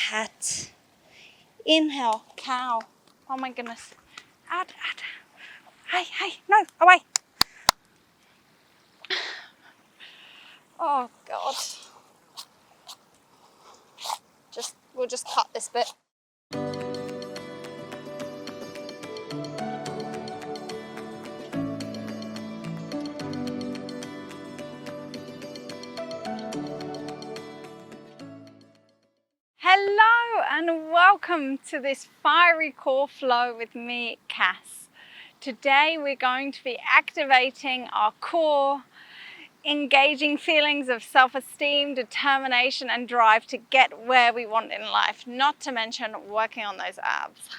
cat. Inhale, cow. Oh my goodness. Out. Hey, no, away. Oh God. We'll just cut this bit. Hello and welcome to this fiery core flow with me, Cass. Today we're going to be activating our core, engaging feelings of self-esteem, determination and drive to get where we want in life, not to mention working on those abs.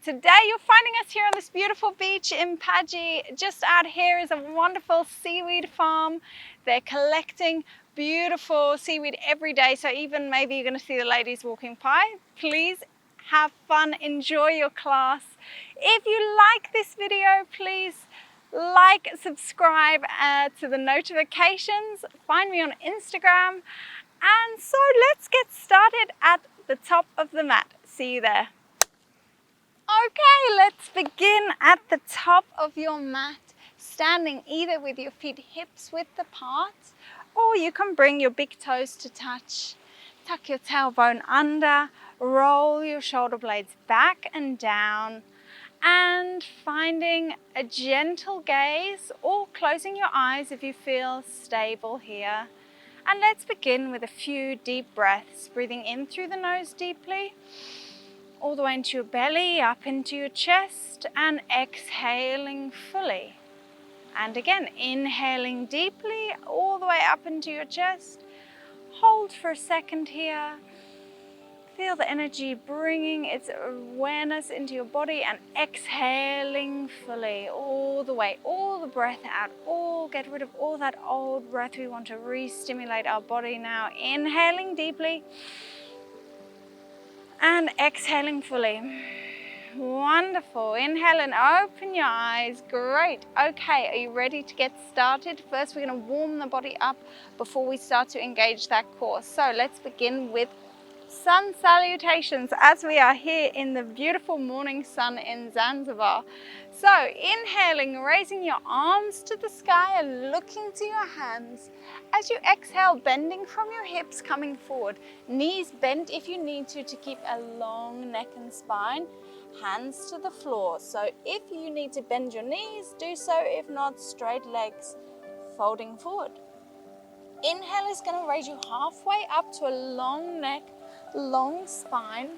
Today you're finding us here on this beautiful beach in Paji. Just out here is a wonderful seaweed farm. They're collecting beautiful seaweed every day, so even maybe you're going to see the ladies walking by. Please have fun, enjoy your class. If you like this video, please like, subscribe to the notifications, find me on Instagram, and so let's get started at the top of the mat. See you there. Okay, let's begin at the top of your mat, standing either with your feet hips width apart, or you can bring your big toes to touch. Tuck your tailbone under, roll your shoulder blades back and down, and finding a gentle gaze or closing your eyes if you feel stable here. And let's begin with a few deep breaths, breathing in through the nose deeply, all the way into your belly, up into your chest, and exhaling fully. And again, inhaling deeply, all the way up into your chest. Hold for a second here. Feel the energy bringing its awareness into your body and exhaling fully, all the way, all the breath out, get rid of all that old breath. We want to re-stimulate our body now. Inhaling deeply and exhaling fully. Wonderful. Inhale and open your eyes. Great. Okay, are you ready to get started? First, we're going to warm the body up before we start to engage that core. So let's begin with sun salutations as we are here in the beautiful morning sun in Zanzibar. So inhaling, raising your arms to the sky and looking to your hands. As you exhale, bending from your hips, coming forward. Knees bent if you need to keep a long neck and spine. Hands to the floor. So if you need to bend your knees, do so. If not, straight legs, folding forward. Inhale is going to raise you halfway up to a long neck, long spine.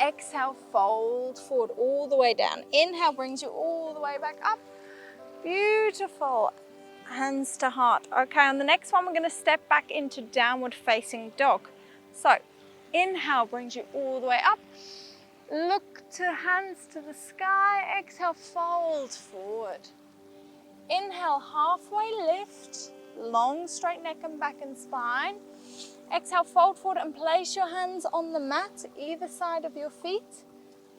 Exhale, fold forward all the way down. Inhale brings you all the way back up. Beautiful. Hands to heart. Okay, on the next one, we're going to step back into downward facing dog. So inhale brings you all the way up. Look to hands to the sky. Exhale, fold forward. Inhale, halfway lift. Long straight neck and back and spine. Exhale, fold forward and place your hands on the mat, either side of your feet.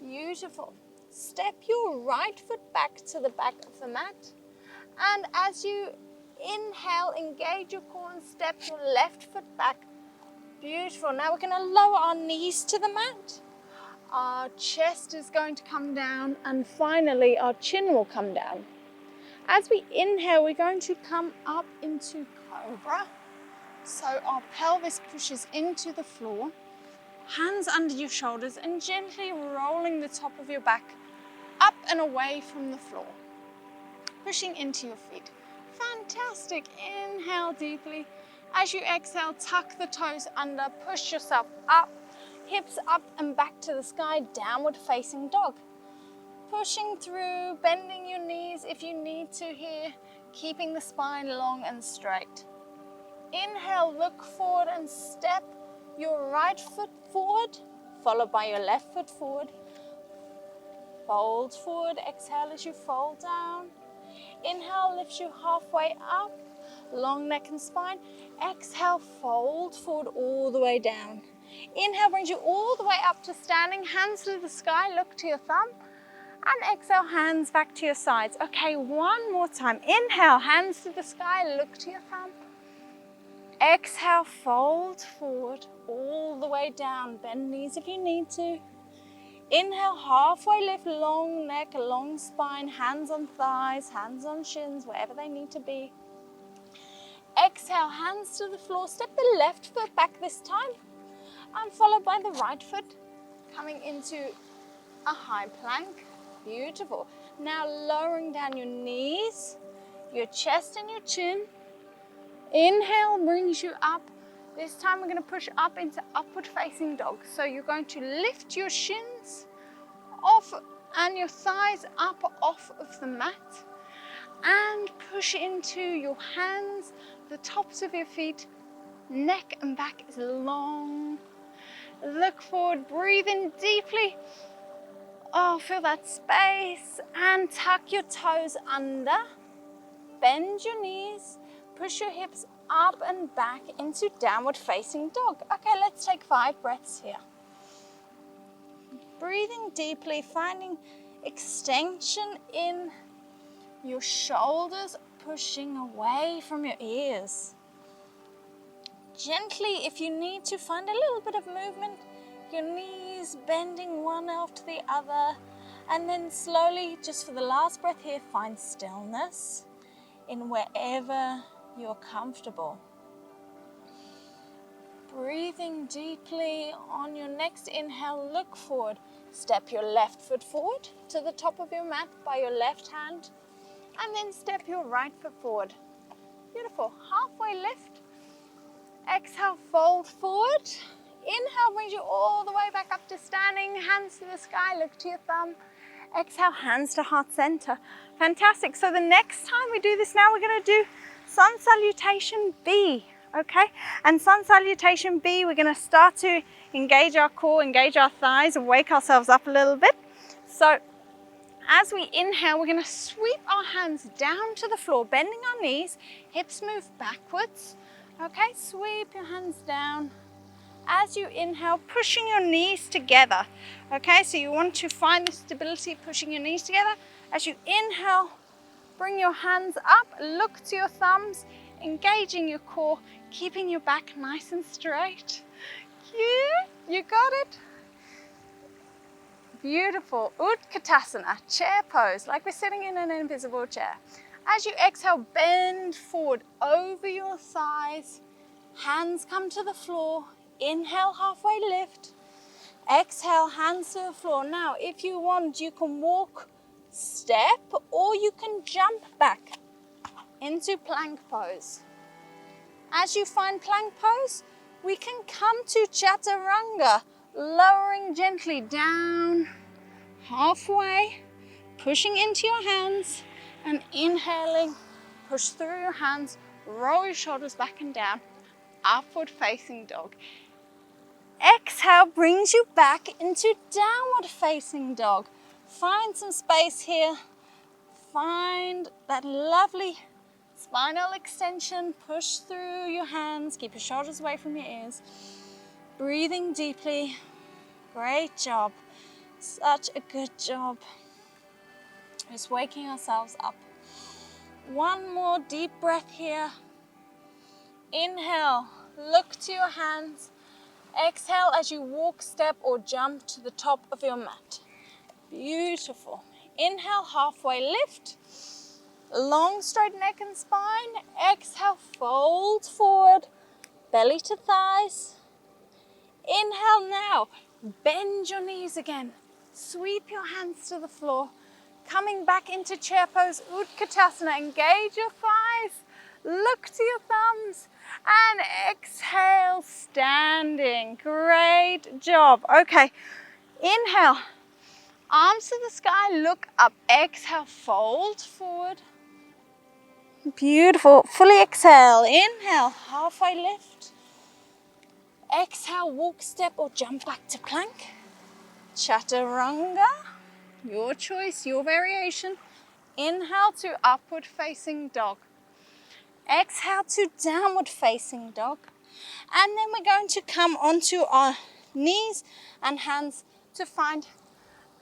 Beautiful. Step your right foot back to the back of the mat. And as you inhale, engage your core and step your left foot back. Beautiful. Now we're going to lower our knees to the mat. Our chest is going to come down and finally our chin will come down. As we inhale, we're going to come up into cobra. So our pelvis pushes into the floor, hands under your shoulders and gently rolling the top of your back up and away from the floor. Pushing into your feet. Fantastic. Inhale deeply. As you exhale, tuck the toes under, push yourself up, hips up and back to the sky, downward facing dog. Pushing through, bending your knees if you need to here, keeping the spine long and straight. Inhale, look forward and step your right foot forward, followed by your left foot forward. Fold forward, exhale as you fold down. Inhale, lifts you halfway up, long neck and spine. Exhale, fold forward all the way down. Inhale brings you all the way up to standing, hands to the sky, look to your thumb. And exhale, hands back to your sides. Okay, one more time. Inhale, hands to the sky, look to your thumb. Exhale, fold forward all the way down. Bend knees if you need to. Inhale, halfway lift, long neck, long spine, hands on thighs, hands on shins, wherever they need to be. Exhale, hands to the floor. Step the left foot back this time, and followed by the right foot, coming into a high plank. Beautiful. Now lowering down your knees, your chest and your chin. Inhale brings you up. This time we're going to push up into upward facing dog. So you're going to lift your shins off and your thighs up off of the mat, and push into your hands, the tops of your feet. Neck and back is long. Look forward, breathe in deeply. Oh, feel that space, and tuck your toes under. Bend your knees, push your hips up and back into downward facing dog. Okay, let's take 5 breaths here. Breathing deeply, finding extension in your shoulders, pushing away from your ears. Gently, if you need to, find a little bit of movement, your knees bending one after the other, and then slowly, just for the last breath here, find stillness in wherever you're comfortable. Breathing deeply. On your next inhale, look forward. Step your left foot forward to the top of your mat by your left hand, and then step your right foot forward. Beautiful. Halfway lift. Exhale, fold forward. Inhale brings you all the way back up to standing. Hands to the sky, look to your thumb. Exhale, hands to heart center. Fantastic. So the next time we do this now, we're going to do Sun Salutation B. Okay, and Sun Salutation B, we're going to start to engage our core, engage our thighs, and wake ourselves up a little bit. So as we inhale, we're going to sweep our hands down to the floor, bending our knees, hips move backwards. Okay, sweep your hands down. As you inhale, pushing your knees together. Okay, so you want to find the stability, pushing your knees together. As you inhale, bring your hands up, look to your thumbs, engaging your core, keeping your back nice and straight. Yeah, you got it. Beautiful. Utkatasana, chair pose, like we're sitting in an invisible chair. As you exhale, bend forward over your thighs. Hands come to the floor. Inhale, halfway lift. Exhale, hands to the floor. Now, if you want, you can walk, step, or you can jump back into plank pose. As you find plank pose, we can come to chaturanga, lowering gently down, halfway, pushing into your hands, and inhaling, push through your hands, roll your shoulders back and down, upward facing dog. Exhale brings you back into downward facing dog. Find some space here. Find that lovely spinal extension. Push through your hands. Keep your shoulders away from your ears. Breathing deeply. Great job. Such a good job. Just waking ourselves up. One more deep breath here. Inhale. Look to your hands. Exhale as you walk, step, or jump to the top of your mat. Beautiful. Inhale, halfway lift. Long, straight neck and spine. Exhale, fold forward, belly to thighs. Inhale now, bend your knees again. Sweep your hands to the floor. Coming back into chair pose, Utkatasana. Engage your thighs. Look to your thumbs. And exhale, standing. Great job. Okay, inhale. Arms to the sky, look up. Exhale, fold forward. Beautiful. Fully exhale. Inhale, halfway lift. Exhale, walk, step, or jump back to plank. Chaturanga. Your choice, your variation. Inhale to upward facing dog. Exhale to downward facing dog. And then we're going to come onto our knees and hands to find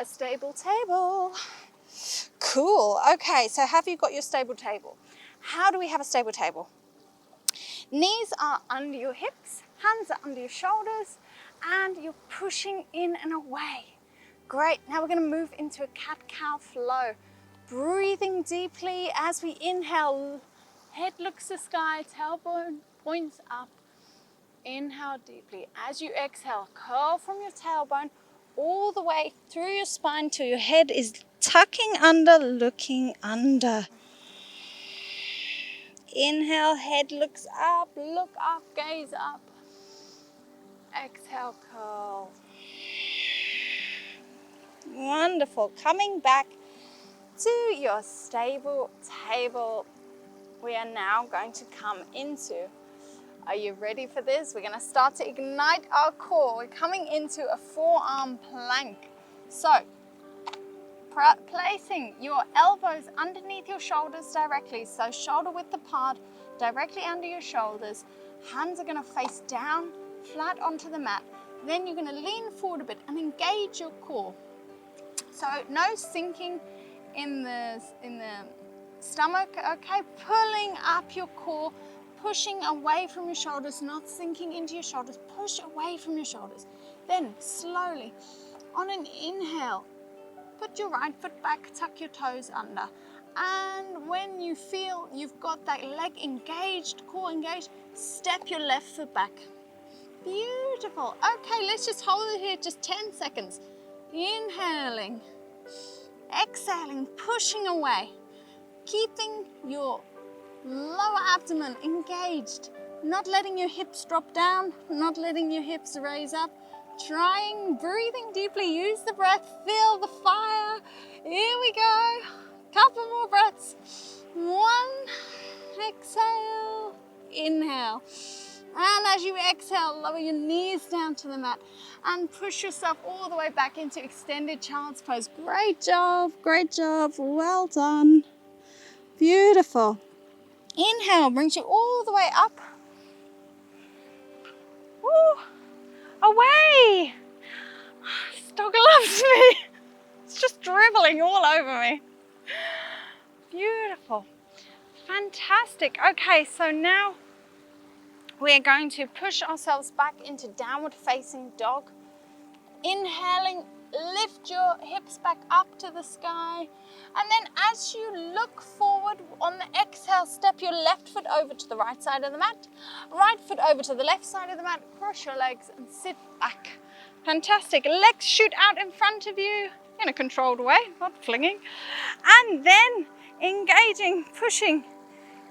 a stable table. Cool. Okay, so have you got your stable table? How do we have a stable table? Knees are under your hips, hands are under your shoulders, and you're pushing in and away. Great, now we're gonna move into a cat-cow flow. Breathing deeply as we inhale, head looks to sky, tailbone points up. Inhale deeply. As you exhale, curl from your tailbone all the way through your spine till your head is tucking under, looking under. Inhale, head looks up, look up, gaze up. Exhale, curl. Wonderful. Coming back to your stable table, we are now going to come into, are you ready for this? We're going to start to ignite our core. We're coming into a forearm plank. So, placing your elbows underneath your shoulders directly, so shoulder width apart, directly under your shoulders. Hands are going to face down, flat onto the mat. Then you're going to lean forward a bit and engage your core. So no sinking in the stomach, okay? Pulling up your core, pushing away from your shoulders, not sinking into your shoulders. Push away from your shoulders. Then slowly, on an inhale, put your right foot back, tuck your toes under. And when you feel you've got that leg engaged, core engaged, step your left foot back. Beautiful. Okay, let's just hold it here just 10 seconds. Inhaling, exhaling, pushing away, keeping your lower abdomen engaged, not letting your hips drop down, not letting your hips raise up. Trying, breathing deeply, use the breath, feel the fire. Here we go. Couple more breaths. One, exhale, inhale. And as you exhale, lower your knees down to the mat and push yourself all the way back into extended child's pose. Great job, well done. Beautiful. Inhale brings you all the way up. Woo. Away. This dog loves me. It's just dribbling all over me. Beautiful. Fantastic. Okay, so now we're going to push ourselves back into downward facing dog. Inhaling, lift your hips back up to the sky. And then as you look forward on the exhale, step your left foot over to the right side of the mat, right foot over to the left side of the mat, cross your legs and sit back. Fantastic. Legs shoot out in front of you in a controlled way, not flinging. And then engaging, pushing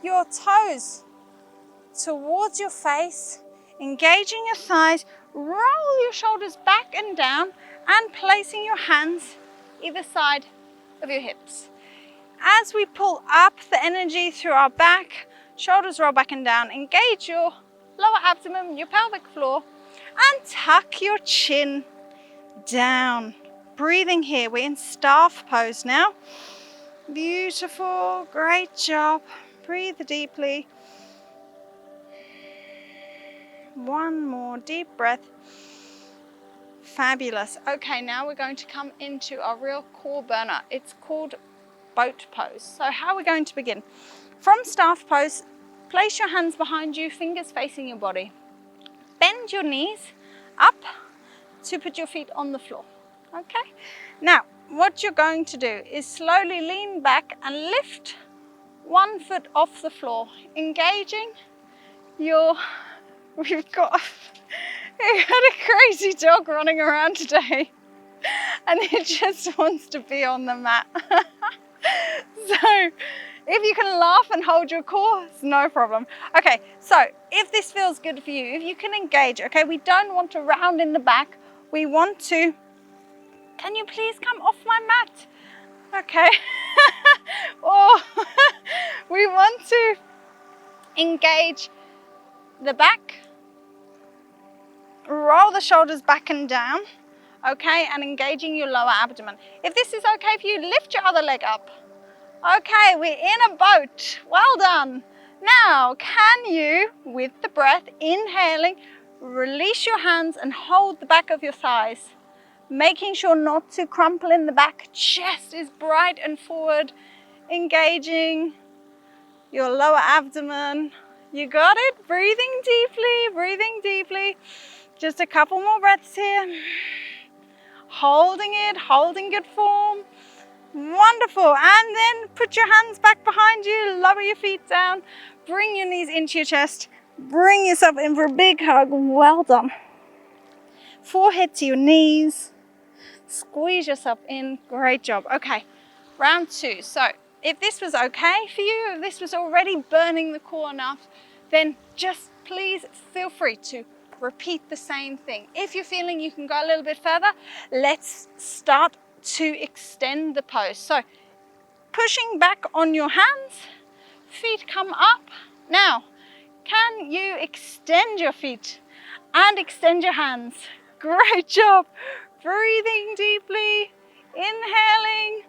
your toes towards your face, engaging your thighs, roll your shoulders back and down and placing your hands either side of your hips. As we pull up the energy through our back, shoulders roll back and down, engage your lower abdomen, your pelvic floor, and tuck your chin down. Breathing here, we're in staff pose now. Beautiful, great job. Breathe deeply. One more deep breath. Fabulous. Okay, now we're going to come into our real core burner. It's called boat pose. So how are we going to begin? From staff pose, place your hands behind you, fingers facing your body. Bend your knees up to put your feet on the floor. Okay? Now, what you're going to do is slowly lean back and lift one foot off the floor, engaging your... We've got a crazy dog running around today and it just wants to be on the mat. So if you can laugh and hold your core, it's no problem. Okay, so if this feels good for you, if you can engage, okay, we don't want to round in the back. We want to, can you please come off my mat? Okay. Or we want to engage the back, roll the shoulders back and down, okay, and engaging your lower abdomen. If this is okay for you, lift your other leg up. Okay, we're in a boat. Well done. Now, can you, with the breath, inhaling, release your hands and hold the back of your thighs, making sure not to crumple in the back. Chest is bright and forward, engaging your lower abdomen, You got it. Breathing deeply, breathing deeply. Just a couple more breaths here. Holding it, holding good form. Wonderful. And then put your hands back behind you, lower your feet down, bring your knees into your chest, bring yourself in for a big hug. Well done. Forehead to your knees, squeeze yourself in. Great job. Okay, round 2. So if this was okay for you, if this was already burning the core enough, then just please feel free to repeat the same thing. If you're feeling you can go a little bit further, let's start to extend the pose. So pushing back on your hands, feet come up. Now, can you extend your feet and extend your hands? Great job. Breathing deeply, inhaling,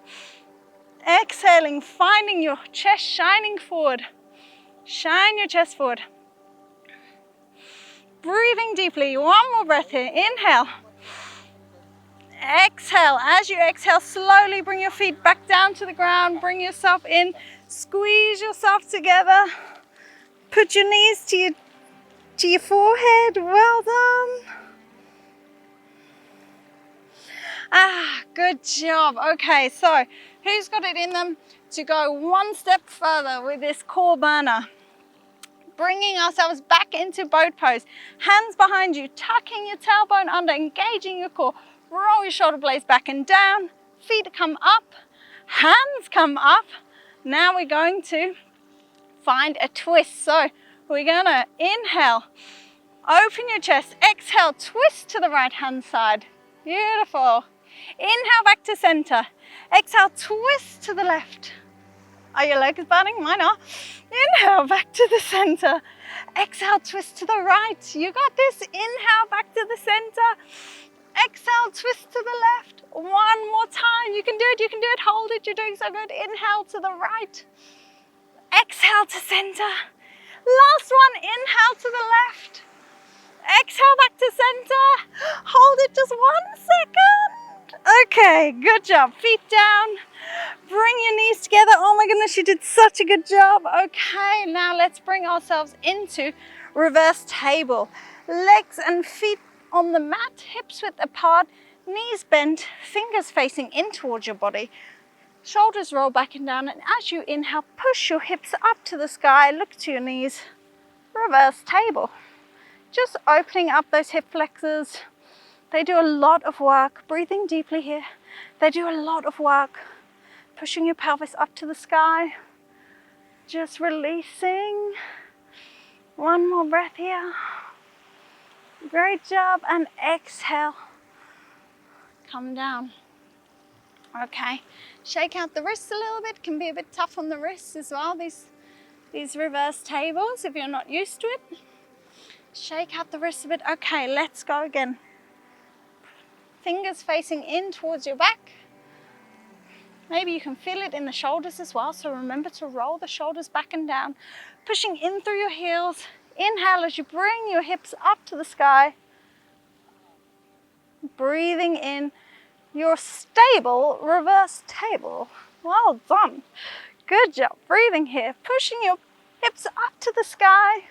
exhaling, finding your chest shining forward. Shine your chest forward. Breathing deeply. One more breath here. Inhale. Exhale. As you exhale, slowly bring your feet back down to the ground. Bring yourself in. Squeeze yourself together. Put your knees to your forehead. Well done. Good job. Okay, so who's got it in them to go one step further with this core burner? Bringing ourselves back into boat pose. Hands behind you, tucking your tailbone under, engaging your core. Roll your shoulder blades back and down. Feet come up, hands come up. Now we're going to find a twist. So we're gonna inhale, open your chest, exhale, twist to the right hand side. Beautiful. Inhale back to center. Exhale, twist to the left. Are your legs burning? Mine are. Inhale back to the center. Exhale, twist to the right. You got this. Inhale back to the center. Exhale, twist to the left. One more time. You can do it. You can do it. Hold it. You're doing so good. Inhale to the right. Exhale to center. Last one. Inhale to the left. Exhale back to center. Hold it just 1 second. Okay, good job. Feet down. Bring your knees together. Oh my goodness, you did such a good job. Okay, now let's bring ourselves into reverse table. Legs and feet on the mat, hips width apart, knees bent, fingers facing in towards your body. Shoulders roll back and down, and as you inhale, push your hips up to the sky, look to your knees. Reverse table. Just opening up those hip flexors. They do a lot of work. Breathing deeply here. They do a lot of work. Pushing your pelvis up to the sky. Just releasing. One more breath here. Great job. And exhale. Come down. Okay. Shake out the wrists a little bit. Can be a bit tough on the wrists as well. These reverse tables, if you're not used to it. Shake out the wrists a bit. Okay, let's go again. Fingers facing in towards your back. Maybe you can feel it in the shoulders as well, so remember to roll the shoulders back and down. Pushing in through your heels. Inhale as you bring your hips up to the sky. Breathing in your stable reverse table. Well done. Good job. Breathing here. Pushing your hips up to the sky.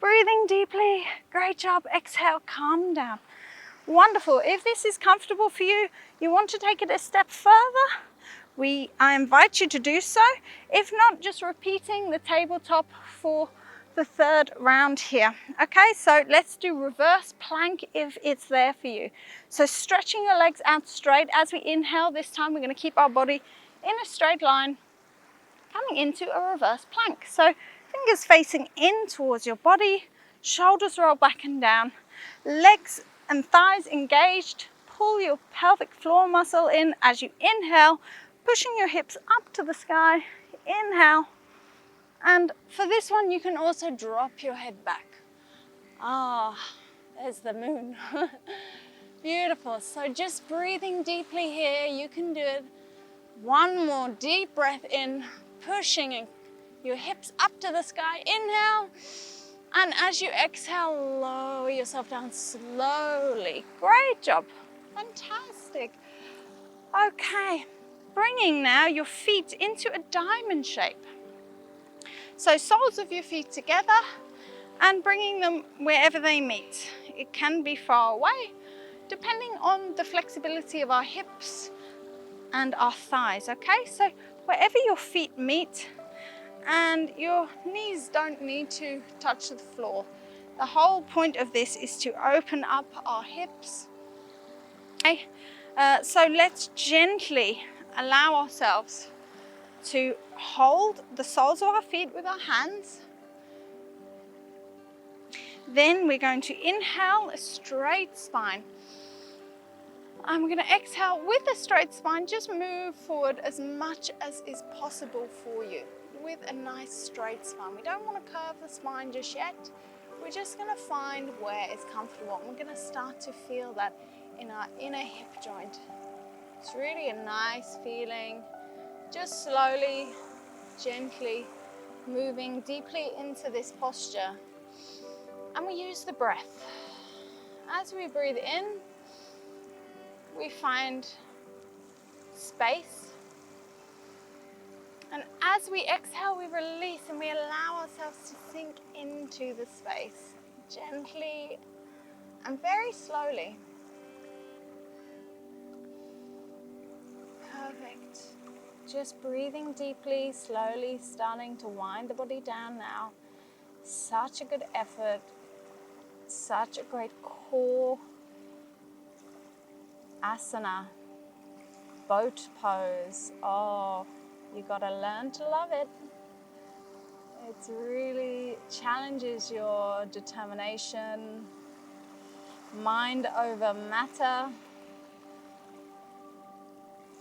Breathing deeply. Great job. Exhale, calm down. Wonderful. If this is comfortable for you, you want to take it a step further, I invite you to do so. If not, just repeating the tabletop for the 3rd round here. Okay, so let's do reverse plank if it's there for you. So stretching your legs out straight as we inhale. This time we're going to keep our body in a straight line, coming into a reverse plank. So fingers facing in towards your body, shoulders roll back and down, legs and thighs engaged. Pull your pelvic floor muscle in as you inhale, pushing your hips up to the sky. Inhale. And for this one, you can also drop your head back. There's the moon. Beautiful. So just breathing deeply here. You can do it. One more deep breath in, pushing your hips up to the sky. Inhale. And as you exhale, lower yourself down slowly. Great job. Fantastic. Okay, bringing now your feet into a diamond shape. So soles of your feet together and bringing them wherever they meet. It can be far away, depending on the flexibility of our hips and our thighs, okay? So wherever your feet meet, and your knees don't need to touch the floor. The whole point of this is to open up our hips. Okay? So let's gently allow ourselves to hold the soles of our feet with our hands. Then we're going to inhale a straight spine. And we're going to exhale with a straight spine. Just move forward as much as is possible for you with a nice straight spine. We don't want to curve the spine just yet. We're just going to find where it's comfortable. And we're going to start to feel that in our inner hip joint. It's really a nice feeling. Just slowly, gently moving deeply into this posture. And we use the breath. As we breathe in, we find space. And as we exhale, we release and we allow ourselves to sink into the space, gently and very slowly. Perfect. Just breathing deeply, slowly starting to wind the body down now. Such a good effort, such a great core asana, boat pose. Oh, you gotta learn to love it. It really challenges your determination, mind over matter,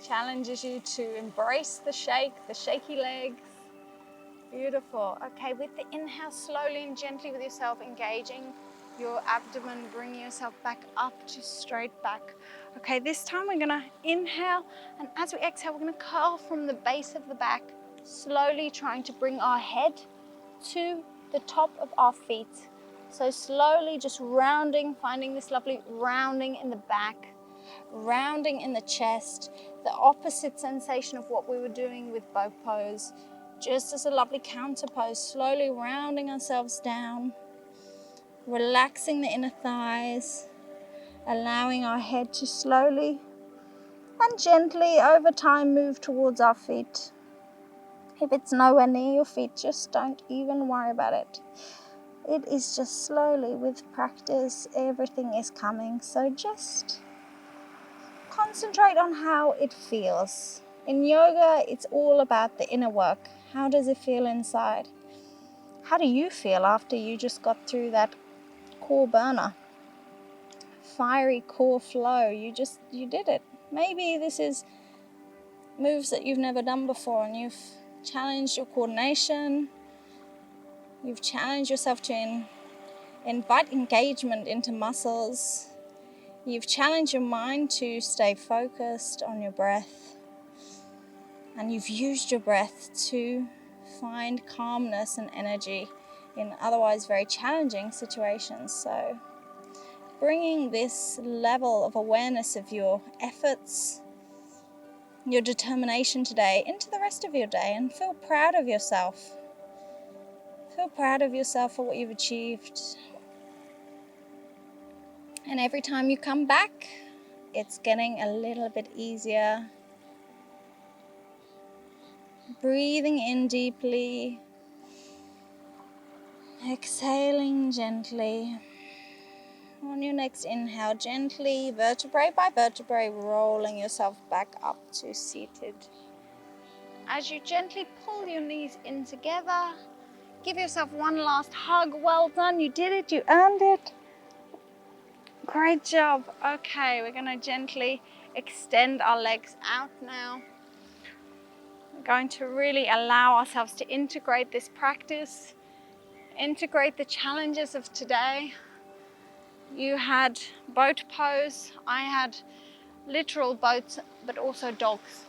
challenges you to embrace the shaky legs. Beautiful. Okay, with the inhale, slowly and gently with yourself, engaging your abdomen, bringing yourself back up to straight back. Okay, this time we're gonna inhale, and as we exhale, we're gonna curl from the base of the back, slowly trying to bring our head to the top of our feet. So slowly just rounding, finding this lovely rounding in the back, rounding in the chest, the opposite sensation of what we were doing with boat pose. Just as a lovely counter pose, slowly rounding ourselves down, relaxing the inner thighs, allowing our head to slowly and gently over time move towards our feet. If it's nowhere near your feet, just don't even worry about it. It is just slowly, with practice, everything is coming. So just concentrate on how it feels. In yoga, it's all about the inner work. How does it feel inside? How do you feel after you just got through that core burner? Fiery core flow. You did it. Maybe this is moves that you've never done before and you've challenged your coordination. You've challenged yourself to invite engagement into muscles. You've challenged your mind to stay focused on your breath. And you've used your breath to find calmness and energy in otherwise very challenging situations. So bringing this level of awareness of your efforts, your determination today into the rest of your day, and feel proud of yourself. Feel proud of yourself for what you've achieved. And every time you come back, it's getting a little bit easier. Breathing in deeply, exhaling gently. On your next inhale, gently, vertebrae by vertebrae, rolling yourself back up to seated. As you gently pull your knees in together, give yourself one last hug. Well done, you did it, you earned it. Great job. Okay, we're going to gently extend our legs out now. We're going to really allow ourselves to integrate this practice, integrate the challenges of today. You had boat pose, I had literal boats, but also dogs.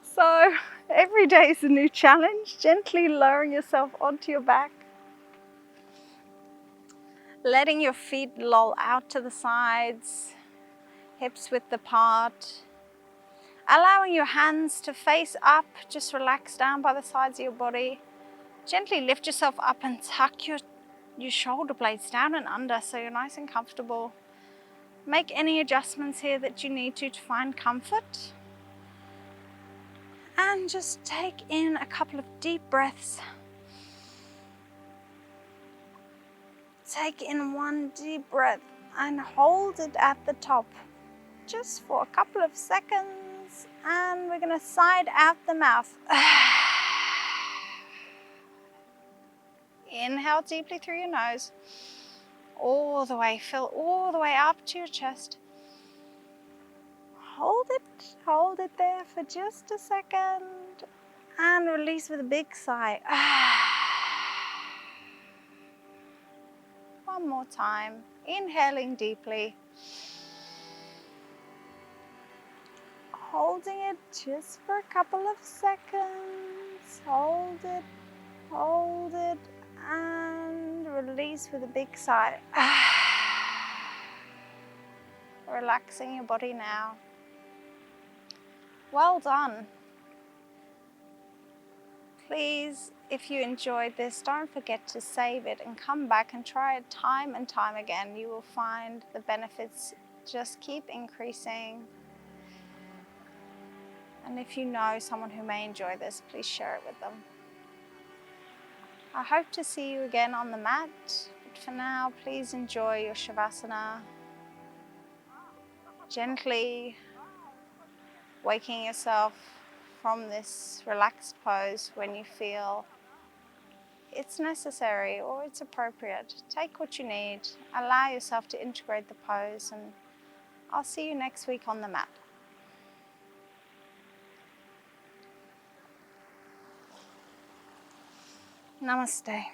So every day is a new challenge, gently lowering yourself onto your back. Letting your feet loll out to the sides, hips width apart. Allowing your hands to face up, just relax down by the sides of your body. Gently lift yourself up and tuck your shoulder blades down and under so you're nice and comfortable. Make any adjustments here that you need to find comfort. And just take in a couple of deep breaths. Take in one deep breath and hold it at the top just for a couple of seconds. And we're going to sigh out the mouth. Inhale deeply through your nose. All the way, fill all the way up to your chest. Hold it there for just a second. And release with a big sigh. One more time, inhaling deeply. Holding it just for a couple of seconds. Hold it, and release with a big sigh. Relaxing your body now. Well done. Please, if you enjoyed this, don't forget to save it and come back and try it time and time again. You will find the benefits just keep increasing. And if you know someone who may enjoy this, please share it with them. I hope to see you again on the mat, but for now, please enjoy your Shavasana. Gently waking yourself from this relaxed pose when you feel it's necessary or it's appropriate. Take what you need, allow yourself to integrate the pose, and I'll see you next week on the mat. Namaste.